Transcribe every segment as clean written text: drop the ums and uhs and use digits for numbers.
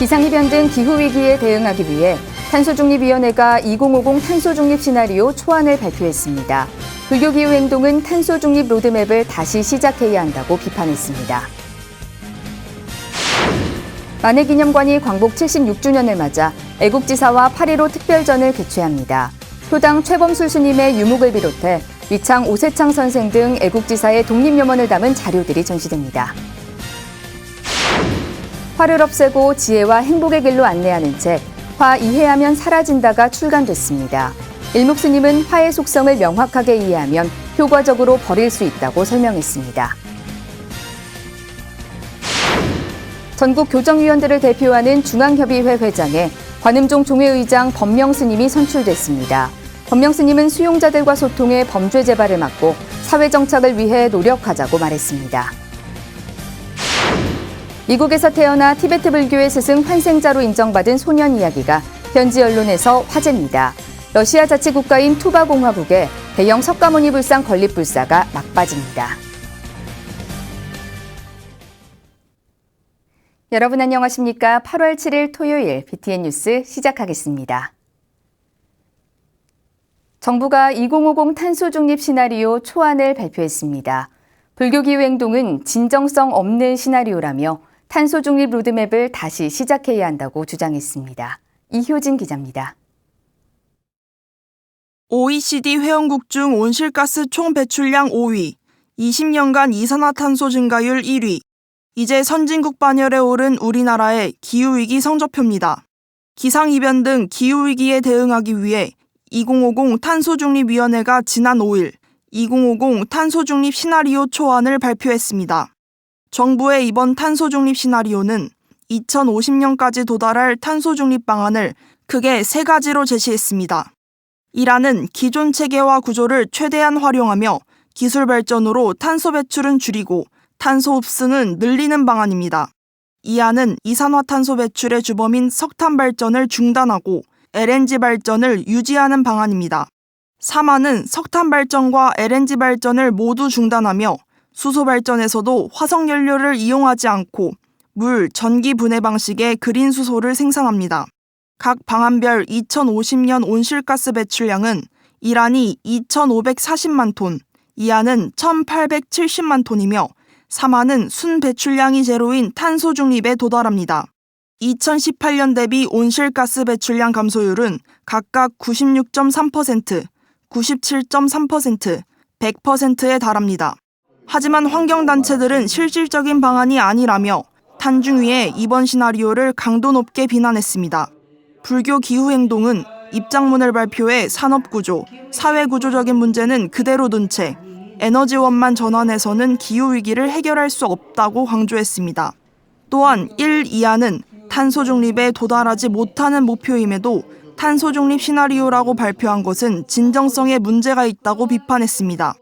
기상이변 등 기후위기에 대응하기 위해 탄소중립위원회가 2050 탄소중립 시나리오 초안을 발표했습니다. 불교기후행동은 탄소중립 로드맵을 다시 시작해야 한다고 비판했습니다. 만해기념관이 광복 76주년을 맞아 애국지사와 8.15 특별전을 개최합니다. 효당 최범술 스님의 유목을 비롯해 위창 오세창 선생 등 애국지사의 독립염원을 담은 자료들이 전시됩니다. 화를 없애고 지혜와 행복의 길로 안내하는 책, 화 이해하면 사라진다가 출간됐습니다. 일목 스님은 화의 속성을 명확하게 이해하면 효과적으로 버릴 수 있다고 설명했습니다. 전국 교정위원들을 대표하는 중앙협의회 회장에 관음종 종회의장 법명 스님이 선출됐습니다. 법명 스님은 수용자들과 소통해 범죄 재발을 막고 사회 정착을 위해 노력하자고 말했습니다. 미국에서 태어나 티베트 불교의 스승 환생자로 인정받은 소년 이야기가 현지 언론에서 화제입니다. 러시아 자치국가인 투바공화국에 대형 석가모니 불상 건립불사가 막빠집니다. 여러분 안녕하십니까? 8월 7일 토요일 BTN 뉴스 시작하겠습니다. 정부가 2050 탄소중립 시나리오 초안을 발표했습니다. 불교기후행동은 진정성 없는 시나리오라며 탄소중립 로드맵을 다시 시작해야 한다고 주장했습니다. 이효진 기자입니다. OECD 회원국 중 온실가스 총 배출량 5위, 20년간 이산화탄소 증가율 1위, 이제 선진국 반열에 오른 우리나라의 기후위기 성적표입니다. 기상이변 등 기후위기에 대응하기 위해 2050 탄소중립위원회가 지난 5일 2050 탄소중립 시나리오 초안을 발표했습니다. 정부의 이번 탄소중립 시나리오는 2050년까지 도달할 탄소중립 방안을 크게 3가지로 제시했습니다. 1안은 기존 체계와 구조를 최대한 활용하며 기술 발전으로 탄소 배출은 줄이고 탄소 흡수는 늘리는 방안입니다. 2안은 이산화탄소 배출의 주범인 석탄 발전을 중단하고 LNG 발전을 유지하는 방안입니다. 3안은 석탄 발전과 LNG 발전을 모두 중단하며 수소 발전에서도 화석연료를 이용하지 않고 물, 전기 분해 방식의 그린 수소를 생산합니다. 각 방안별 2050년 온실가스 배출량은 1안이 2,540만 톤, 2안은 1,870만 톤이며 3안은 순 배출량이 제로인 탄소 중립에 도달합니다. 2018년 대비 온실가스 배출량 감소율은 각각 96.3%, 97.3%, 100%에 달합니다. 하지만 환경단체들은 실질적인 방안이 아니라며 탄중위의 이번 시나리오를 강도 높게 비난했습니다. 불교 기후행동은 입장문을 발표해 산업구조, 사회구조적인 문제는 그대로 둔 채 에너지원만 전환해서는 기후위기를 해결할 수 없다고 강조했습니다. 또한 1, 2안은 탄소중립에 도달하지 못하는 목표임에도 탄소중립 시나리오라고 발표한 것은 진정성에 문제가 있다고 비판했습니다.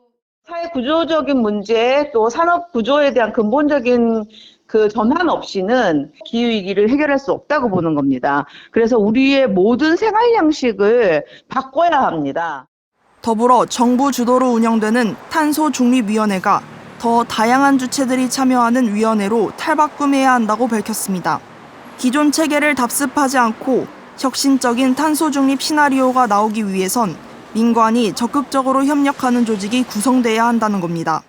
사회 구조적인 문제 또 산업 구조에 대한 근본적인 전환 없이는 기후위기를 해결할 수 없다고 보는 겁니다. 그래서 우리의 모든 생활 양식을 바꿔야 합니다. 더불어 정부 주도로 운영되는 탄소중립위원회가 더 다양한 주체들이 참여하는 위원회로 탈바꿈해야 한다고 밝혔습니다. 기존 체계를 답습하지 않고 혁신적인 탄소중립 시나리오가 나오기 위해선 민관이 적극적으로 협력하는 조직이 구성돼야 한다는 겁니다.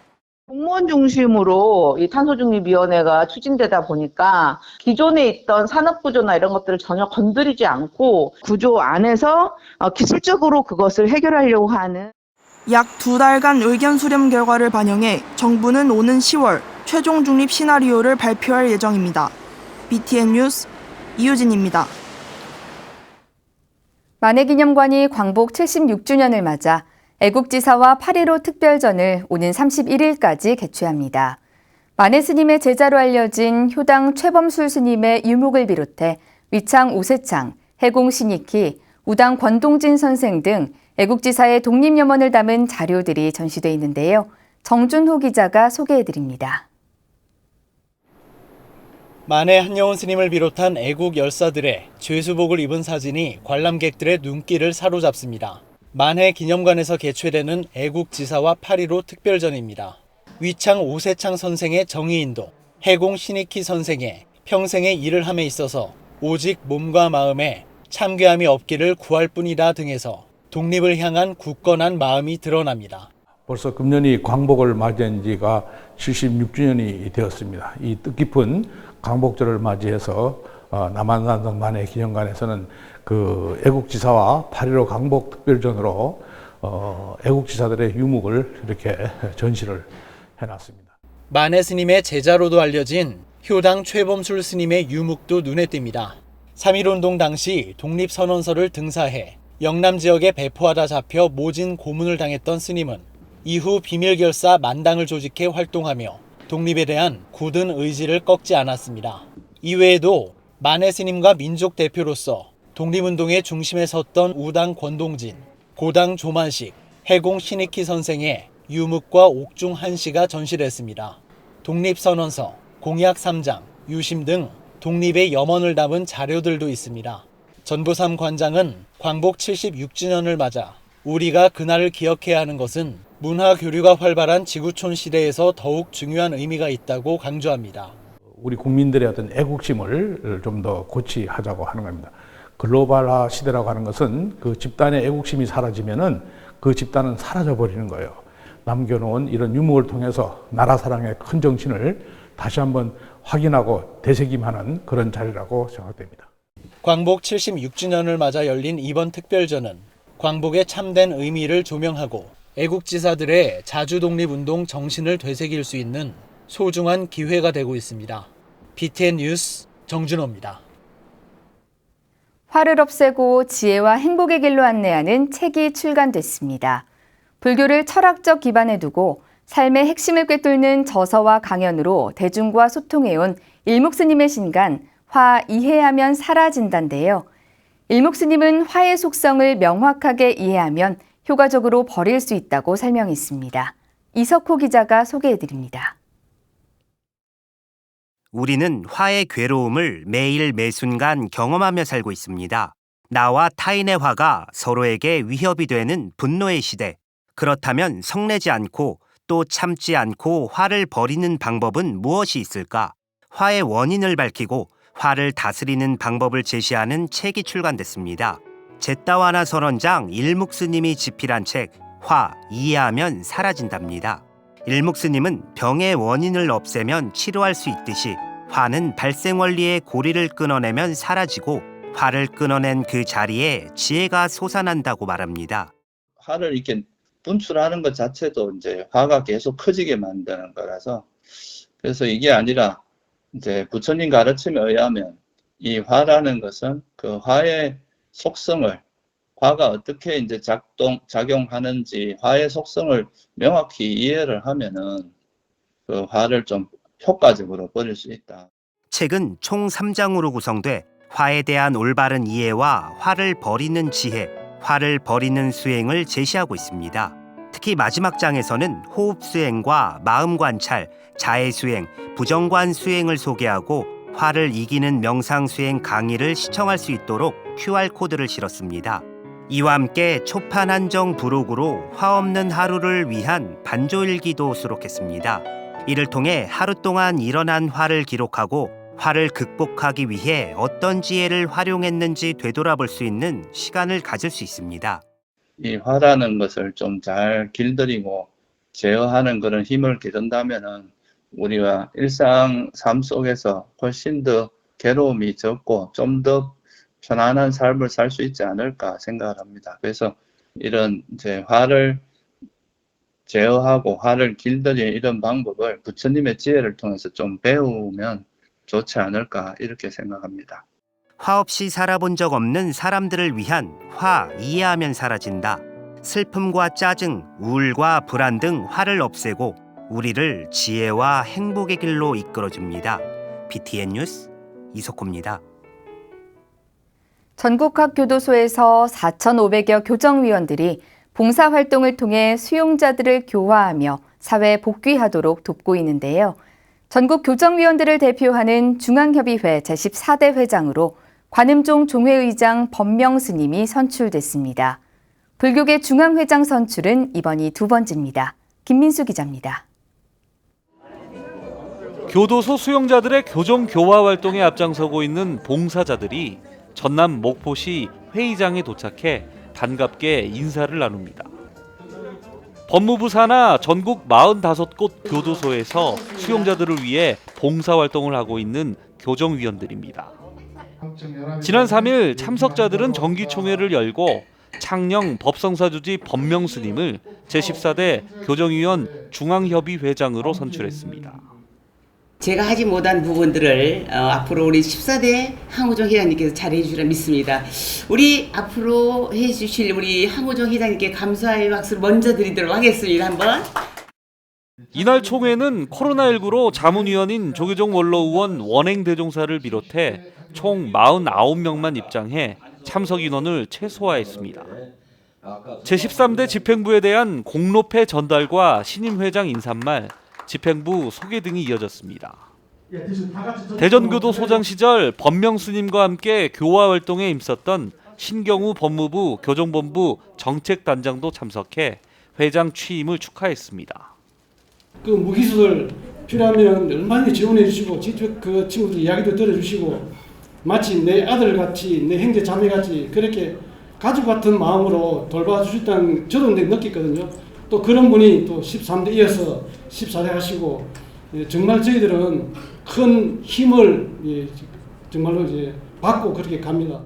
공무원 중심으로 이 탄소중립위원회가 추진되다 보니까 기존에 있던 산업구조나 이런 것들을 전혀 건드리지 않고 구조 안에서 기술적으로 그것을 해결하려고 하는 약 2달간 의견 수렴 결과를 반영해 정부는 오는 10월 최종 중립 시나리오를 발표할 예정입니다. BTN 뉴스 이효진입니다. 만해기념관이 광복 76주년을 맞아 애국지사와 8.15 특별전을 오는 31일까지 개최합니다. 만해 스님의 제자로 알려진 효당 최범술 스님의 유목을 비롯해 위창 오세창, 해공 신익희, 우당 권동진 선생 등 애국지사의 독립염원을 담은 자료들이 전시돼 있는데요. 정준호 기자가 소개해드립니다. 만해 한여원 스님을 비롯한 애국 열사들의 죄수복을 입은 사진이 관람객들의 눈길을 사로잡습니다. 만해 기념관에서 개최되는 애국지사와 8.15 특별전입니다. 위창 오세창 선생의 정의인도, 해공 신익희 선생의 평생의 일을 함에 있어서 오직 몸과 마음에 참괴함이 없기를 구할 뿐이다 등에서 독립을 향한 굳건한 마음이 드러납니다. 벌써 금년이 광복을 맞이한 지가 76주년이 되었습니다. 이 뜻깊은 광복절을 맞이해서 남한산성 만해 기념관에서는 그 애국지사와 8.15 광복특별전으로 애국지사들의 유목을 이렇게 전시를 해놨습니다. 만해 스님의 제자로도 알려진 효당 최범술 스님의 유묵도 눈에 띕니다. 3.1운동 당시 독립선언서를 등사해 영남 지역에 배포하다 잡혀 모진 고문을 당했던 스님은 이후 비밀결사 만당을 조직해 활동하며 독립에 대한 굳은 의지를 꺾지 않았습니다. 이외에도 만해 스님과 민족 대표로서 독립운동의 중심에 섰던 우당 권동진, 고당 조만식, 해공 신익희 선생의 유묵과 옥중 한시가 전시됐습니다. 독립선언서, 공약 3장, 유심 등 독립의 염원을 담은 자료들도 있습니다. 전부삼 관장은 광복 76주년을 맞아 우리가 그날을 기억해야 하는 것은 문화 교류가 활발한 지구촌 시대에서 더욱 중요한 의미가 있다고 강조합니다. 우리 국민들의 어떤 애국심을 좀 더 고취하자고 하는 겁니다. 글로벌화 시대라고 하는 것은 그 집단의 애국심이 사라지면은 그 집단은 사라져 버리는 거예요. 남겨놓은 이런 유목을 통해서 나라 사랑의 큰 정신을 다시 한번 확인하고 되새김하는 그런 자리라고 생각됩니다. 광복 76주년을 맞아 열린 이번 특별전은 광복의 참된 의미를 조명하고 애국지사들의 자주독립운동 정신을 되새길 수 있는 소중한 기회가 되고 있습니다. BTN 뉴스 정준호입니다. 화를 없애고 지혜와 행복의 길로 안내하는 책이 출간됐습니다. 불교를 철학적 기반에 두고 삶의 핵심을 꿰뚫는 저서와 강연으로 대중과 소통해온 일묵스님의 신간 화 이해하면 사라진다인데요. 일묵스님은 화의 속성을 명확하게 이해하면 효과적으로 버릴 수 있다고 설명했습니다. 이석호 기자가 소개해드립니다. 우리는 화의 괴로움을 매일 매순간 경험하며 살고 있습니다. 나와 타인의 화가 서로에게 위협이 되는 분노의 시대. 그렇다면 성내지 않고 또 참지 않고 화를 버리는 방법은 무엇이 있을까? 화의 원인을 밝히고 화를 다스리는 방법을 제시하는 책이 출간됐습니다. 제따와나 선원장 일묵스님이 집필한 책 화 이해하면 사라진답니다. 일묵스님은 병의 원인을 없애면 치료할 수 있듯이 화는 발생 원리의 고리를 끊어내면 사라지고 화를 끊어낸 그 자리에 지혜가 솟아난다고 말합니다. 화를 이렇게 분출하는 것 자체도 이제 화가 계속 커지게 만드는 거라서 그래서 이게 아니라 이제 부처님 가르침에 의하면 이 화라는 것은 그 화의 속성을 화가 어떻게 이제 작용하는지 화의 속성을 명확히 이해를 하면은 그 화를 좀 효과적으로 버릴 수 있다. 책은 총 3장으로 구성돼 화에 대한 올바른 이해와 화를 버리는 지혜, 화를 버리는 수행을 제시하고 있습니다. 특히 마지막 장에서는 호흡 수행과 마음 관찰, 자해 수행, 부정관 수행을 소개하고 화를 이기는 명상 수행 강의를 시청할 수 있도록 QR코드를 실었습니다. 이와 함께 초판 한정 부록으로 화 없는 하루를 위한 반조일기도 수록했습니다. 이를 통해 하루 동안 일어난 화를 기록하고 화를 극복하기 위해 어떤 지혜를 활용했는지 되돌아볼 수 있는 시간을 가질 수 있습니다. 이 화라는 것을 좀 잘 길들이고 제어하는 그런 힘을 기른다면은 우리가 일상 삶 속에서 훨씬 더 괴로움이 적고 좀 더 편안한 삶을 살 수 있지 않을까 생각을 합니다. 그래서 이런 이제 화를 제어하고 화를 길들이는 이런 방법을 부처님의 지혜를 통해서 좀 배우면 좋지 않을까 이렇게 생각합니다. 화 없이 살아본 적 없는 사람들을 위한 화 이해하면 사라진다. 슬픔과 짜증, 우울과 불안 등 화를 없애고 우리를 지혜와 행복의 길로 이끌어줍니다. BTN 뉴스 이석호입니다. 전국 각 교도소에서 4,500여 교정위원들이 봉사활동을 통해 수용자들을 교화하며 사회에 복귀하도록 돕고 있는데요. 전국 교정위원들을 대표하는 중앙협의회 제14대 회장으로 관음종 종회의장 법명스님이 선출됐습니다. 불교계 중앙회장 선출은 이번이 두 번째입니다. 김민수 기자입니다. 교도소 수용자들의 교정 교화 활동에 앞장서고 있는 봉사자들이 전남 목포시 회의장에 도착해 반갑게 인사를 나눕니다. 법무부 산하 전국 45곳 교도소에서 수용자들을 위해 봉사활동을 하고 있는 교정위원들입니다. 지난 3일 참석자들은 정기총회를 열고 창녕 법성사주지 법명스님을 제14대 교정위원 중앙협의회장으로 선출했습니다. 제가 하지 못한 부분들을 앞으로 우리 14대 항우정 회장님께서 잘 해주시라 믿습니다. 우리 앞으로 해주실 우리 항우정 회장님께 감사의 박수를 먼저 드리도록 하겠습니다. 한번. 이날 총회는 코로나19로 자문위원인 조계종 원로의원 원행대종사를 비롯해 총 49명만 입장해 참석 인원을 최소화했습니다. 제13대 집행부에 대한 공로패 전달과 신임 회장 인사말, 집행부 소개 등이 이어졌습니다. 대전교도소장 시절 법명스님과 함께 교화 활동에 힘썼던 신경우 법무부 교정본부 정책단장도 참석해 회장 취임을 축하했습니다. 그 무기수들 필요하면 얼마나 지원해 주시고 직접 그 친구들 이야기도 들어주시고 마치 내 아들 같이 내 형제 자매 같이 그렇게 가족 같은 마음으로 돌봐주셨다는 저도 느꼈거든요. 또 그런 분이 또 13대 이어서 14대 하시고 정말 저희들은 큰 힘을 정말로 받고 그렇게 갑니다.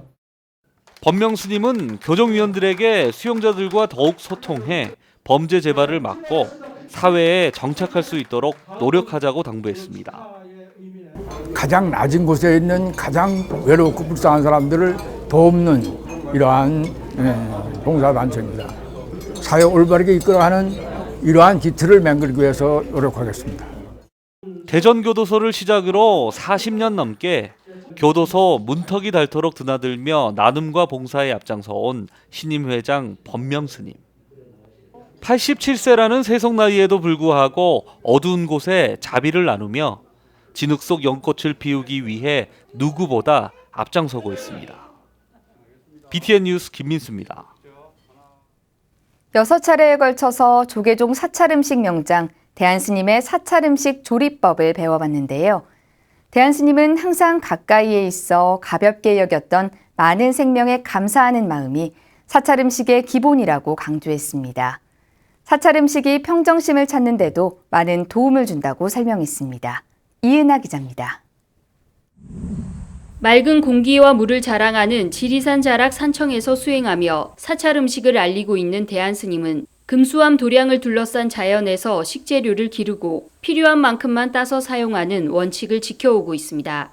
법명스님은 교정위원들에게 수용자들과 더욱 소통해 범죄 재발을 막고 사회에 정착할 수 있도록 노력하자고 당부했습니다. 가장 낮은 곳에 있는 가장 외롭고 불쌍한 사람들을 돕는 이러한 봉사단체입니다. 사회 올바르게 이끌어가는 이러한 기틀을 만들기 위해서 노력하겠습니다. 대전교도소를 시작으로 40년 넘게 교도소 문턱이 닳도록 드나들며 나눔과 봉사에 앞장서온 신임 회장 법명스님. 87세라는 세속 나이에도 불구하고 어두운 곳에 자비를 나누며 진흙 속 연꽃을 피우기 위해 누구보다 앞장서고 있습니다. BTN 뉴스 김민수입니다. 6차례에 걸쳐서 조계종 사찰음식 명장 대한스님의 사찰음식 조리법을 배워봤는데요. 대한스님은 항상 가까이에 있어 가볍게 여겼던 많은 생명에 감사하는 마음이 사찰음식의 기본이라고 강조했습니다. 사찰음식이 평정심을 찾는 데도 많은 도움을 준다고 설명했습니다. 이은하 기자입니다. 맑은 공기와 물을 자랑하는 지리산 자락 산청에서 수행하며 사찰 음식을 알리고 있는 대한스님은 금수암 도량을 둘러싼 자연에서 식재료를 기르고 필요한 만큼만 따서 사용하는 원칙을 지켜오고 있습니다.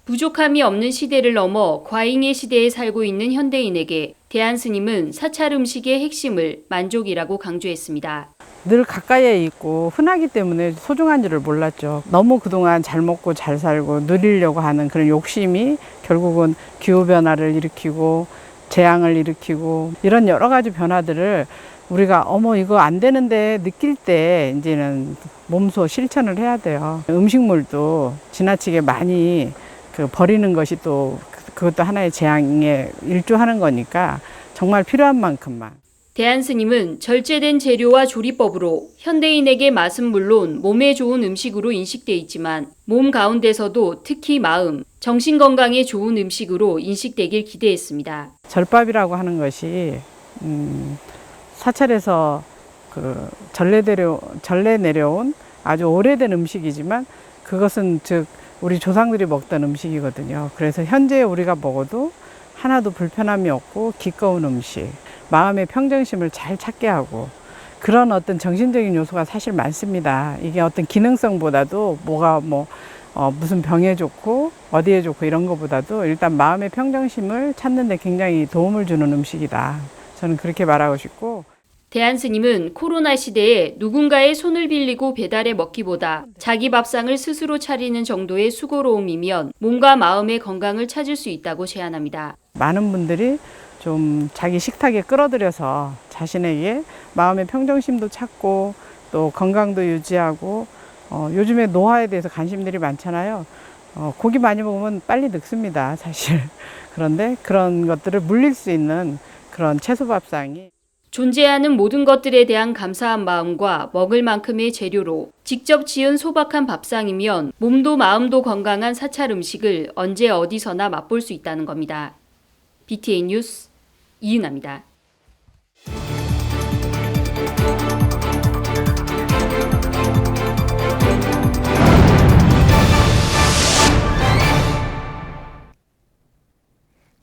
부족함이 없는 시대를 넘어 과잉의 시대에 살고 있는 현대인에게 대한스님은 사찰 음식의 핵심을 만족이라고 강조했습니다. 늘 가까이에 있고 흔하기 때문에 소중한 줄을 몰랐죠. 너무 그동안 잘 먹고 잘 살고 누리려고 하는 그런 욕심이 결국은 기후변화를 일으키고 재앙을 일으키고 이런 여러 가지 변화들을 우리가 어머 이거 안 되는데 느낄 때 이제는 몸소 실천을 해야 돼요. 음식물도 지나치게 많이 버리는 것이 또 그것도 하나의 재앙에 일조하는 거니까 정말 필요한 만큼만. 대한스님은 절제된 재료와 조리법으로 현대인에게 맛은 물론 몸에 좋은 음식으로 인식돼 있지만 몸 가운데서도 특히 마음, 정신 건강에 좋은 음식으로 인식되길 기대했습니다. 절밥이라고 하는 것이 사찰에서 전래 내려온 아주 오래된 음식이지만 그것은 즉 우리 조상들이 먹던 음식이거든요. 그래서 현재 우리가 먹어도 하나도 불편함이 없고 기꺼운 음식, 마음의 평정심을 잘 찾게 하고 그런 어떤 정신적인 요소가 사실 많습니다. 이게 어떤 기능성보다도 뭐가 무슨 병에 좋고 어디에 좋고 이런 것보다도 일단 마음의 평정심을 찾는 데 굉장히 도움을 주는 음식이다. 저는 그렇게 말하고 싶고. 대한스님은 코로나 시대에 누군가의 손을 빌리고 배달해 먹기보다 자기 밥상을 스스로 차리는 정도의 수고로움이면 몸과 마음의 건강을 찾을 수 있다고 제안합니다. 많은 분들이 좀 자기 식탁에 끌어들여서 자신에게 마음의 평정심도 찾고 또 건강도 유지하고 요즘에 노화에 대해서 관심들이 많잖아요. 고기 많이 먹으면 빨리 늙습니다, 사실. 그런데 그런 것들을 물릴 수 있는 그런 채소밥상이 존재하는 모든 것들에 대한 감사한 마음과 먹을 만큼의 재료로 직접 지은 소박한 밥상이면 몸도 마음도 건강한 사찰 음식을 언제 어디서나 맛볼 수 있다는 겁니다. BTN 뉴스 이은아입니다.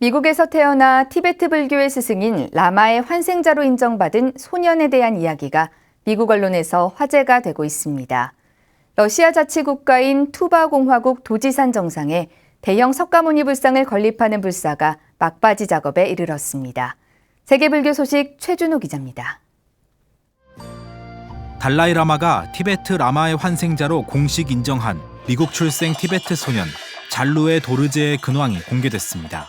미국에서 태어나 티베트 불교의 스승인 라마의 환생자로 인정받은 소년에 대한 이야기가 미국 언론에서 화제가 되고 있습니다. 러시아 자치국가인 투바 공화국 도지산 정상에 대형 석가모니 불상을 건립하는 불사가 막바지 작업에 이르렀습니다. 세계불교 소식 최준호 기자입니다. 달라이 라마가 티베트 라마의 환생자로 공식 인정한 미국 출생 티베트 소년 잘루의 도르제의 근황이 공개됐습니다.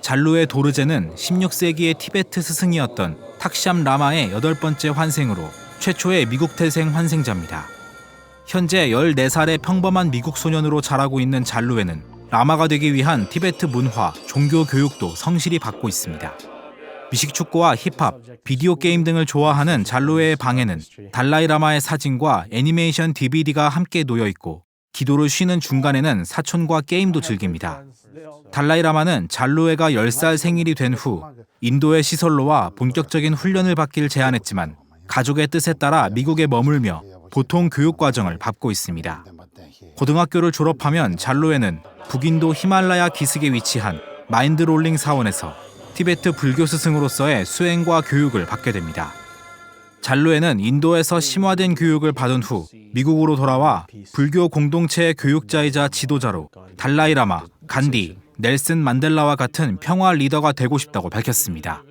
잘루의 도르제는 16세기의 티베트 스승이었던 탁샴 라마의 8번째 환생으로 최초의 미국 태생 환생자입니다. 현재 14살의 평범한 미국 소년으로 자라고 있는 잘루에는 라마가 되기 위한 티베트 문화, 종교 교육도 성실히 받고 있습니다. 미식축구와 힙합, 비디오 게임 등을 좋아하는 잘루의 방에는 달라이 라마의 사진과 애니메이션 DVD가 함께 놓여 있고 기도를 쉬는 중간에는 사촌과 게임도 즐깁니다. 달라이 라마는 잘루에가 10살 생일이 된 후 인도의 시설로와 본격적인 훈련을 받길 제안했지만 가족의 뜻에 따라 미국에 머물며 보통 교육 과정을 밟고 있습니다. 고등학교를 졸업하면 잘루에는 북인도 히말라야 기슭에 위치한 마인드롤링 사원에서 티베트 불교 스승으로서의 수행과 교육을 받게 됩니다. 잘루에는 인도에서 심화된 교육을 받은 후 미국으로 돌아와 불교 공동체의 교육자이자 지도자로 달라이 라마, 간디, 넬슨 만델라와 같은 평화 리더가 되고 싶다고 밝혔습니다.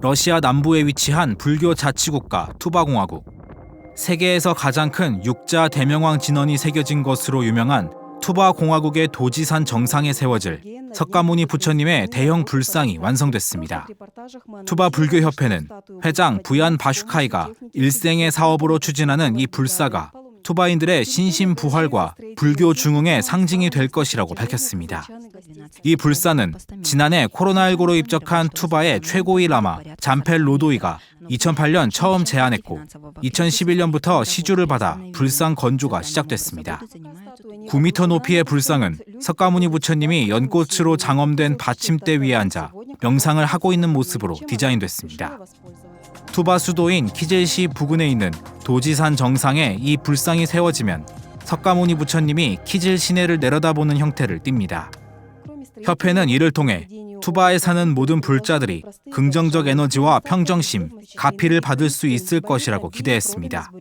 러시아 남부에 위치한 불교 자치국가 투바공화국. 세계에서 가장 큰 육자 대명왕 진원이 새겨진 것으로 유명한 투바공화국의 도지산 정상에 세워질 석가모니 부처님의 대형 불상이 완성됐습니다. 투바 불교협회는 회장 부얀 바슈카이가 일생의 사업으로 추진하는 이 불사가 투바인들의 신심 부활과 불교 중흥의 상징이 될 것이라고 밝혔습니다. 이 불사는 지난해 코로나19로 입적한 투바의 최고위 라마 잠펠 로도이가 2008년 처음 제안했고 2011년부터 시주를 받아 불상 건조가 시작됐습니다. 9m 높이의 불상은 석가모니 부처님이 연꽃으로 장엄된 받침대 위에 앉아 명상을 하고 있는 모습으로 디자인됐습니다. 투바 수도인 키젤시 부근에 있는 도지산 정상에 이 불상이 세워지면 석가모니 부처님이 키질 시내를 내려다보는 형태를 띱니다. 협회는 이를 통해 투바에 사는 모든 불자들이 긍정적 에너지와 평정심, 가피를 받을 수 있을 것이라고 기대했습니다.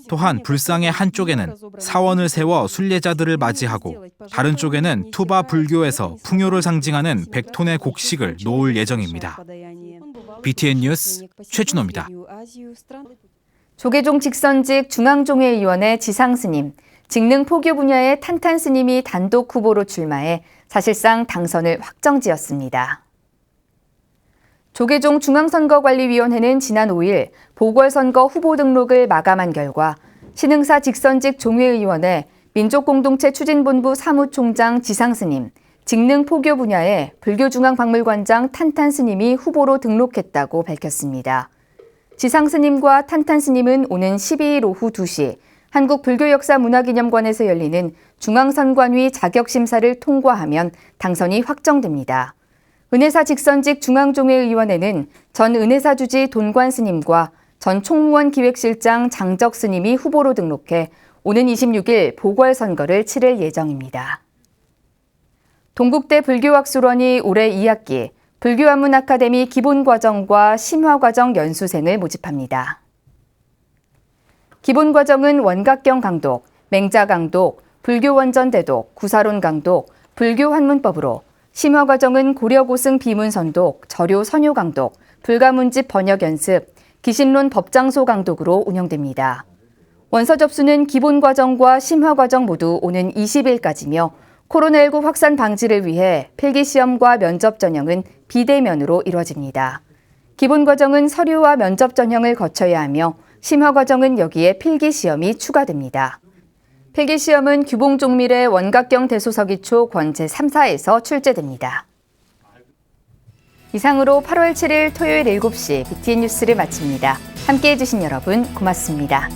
또한 불상의 한쪽에는 사원을 세워 순례자들을 맞이하고 다른 쪽에는 투바 불교에서 풍요를 상징하는 100톤의 곡식을 놓을 예정입니다. BTN 뉴스 최준호입니다. 조계종 직선직 중앙종회의원의 지상스님, 직능 포교 분야의 탄탄스님이 단독 후보로 출마해 사실상 당선을 확정지었습니다. 조계종 중앙선거관리위원회는 지난 5일 보궐선거 후보 등록을 마감한 결과 신흥사 직선직 종회의원의 민족공동체 추진본부 사무총장 지상스님, 직능 포교 분야의 불교중앙박물관장 탄탄스님이 후보로 등록했다고 밝혔습니다. 지상스님과 탄탄스님은 오는 12일 오후 2시 한국불교역사문화기념관에서 열리는 중앙선관위 자격심사를 통과하면 당선이 확정됩니다. 은혜사 직선직 중앙종회의원회는 전 은혜사 주지 돈관 스님과 전 총무원 기획실장 장적 스님이 후보로 등록해 오는 26일 보궐선거를 치를 예정입니다. 동국대 불교학술원이 올해 2학기 불교한문아카데미 기본과정과 심화과정 연수생을 모집합니다. 기본과정은 원각경 강독, 맹자 강독, 불교원전 대독, 구사론 강독, 불교한문법으로, 심화과정은 고려고승 비문 선독, 절요 선요 강독, 불가문집 번역 연습, 기신론 법장소 강독으로 운영됩니다. 원서 접수는 기본과정과 심화과정 모두 오는 20일까지며 코로나19 확산 방지를 위해 필기시험과 면접 전형은 비대면으로 이루어집니다. 기본과정은 서류와 면접 전형을 거쳐야 하며 심화과정은 여기에 필기시험이 추가됩니다. 필기시험은 규봉종밀의 원각경 대소서기초 권제 3사에서 출제됩니다. 이상으로 8월 7일 토요일 7시 BTN 뉴스를 마칩니다. 함께해 주신 여러분 고맙습니다.